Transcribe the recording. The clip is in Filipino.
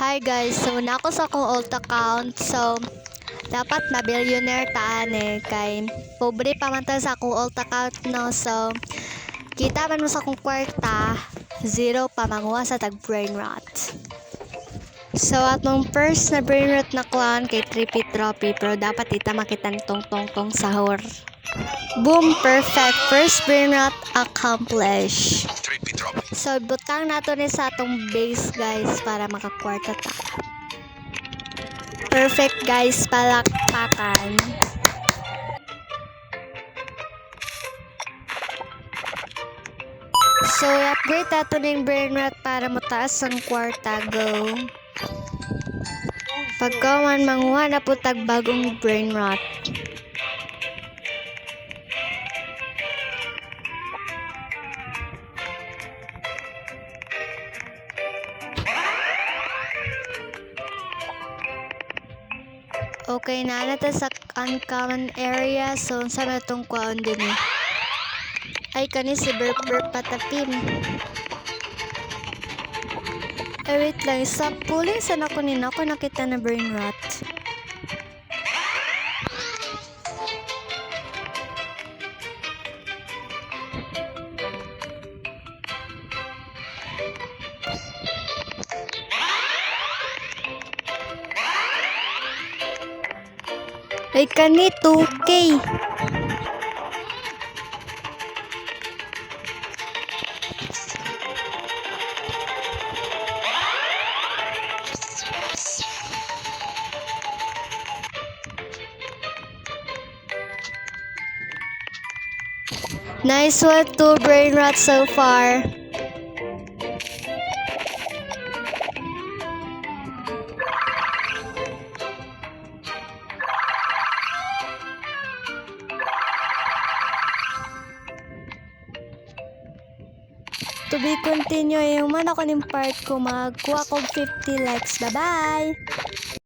Hi guys, so na ako sa akong alt account. So dapat na billionaire taan kay pobre pa man ta sa akong alt account no. So kita man mo sa akong kwarta, zero pa manguha sa tag brain rot. So atong first na brain rot na kuan kay trippy trophy pero dapat ita makitan tong sahur. Boom, perfect. First brain rot accomplished. So butang nato ni sa atong base guys para makakwarta ta. Perfect guys, palakpakan. So upgrade nato ning brain rot para mataas ang kwarta. Go. Pagkaman manguha na po tag bagong brain rot. Okay na ta sa uncommon area. So sa natong kuan din eh. Ay kani si Burp patapin. Wait lang, sa pulling sana ko nina ako nakita na brain rot. Ay kani 2K. Nice one, 2 brain rot so far. To be continue yung man ako ning part ko magkuha kog 50 likes. Bye bye.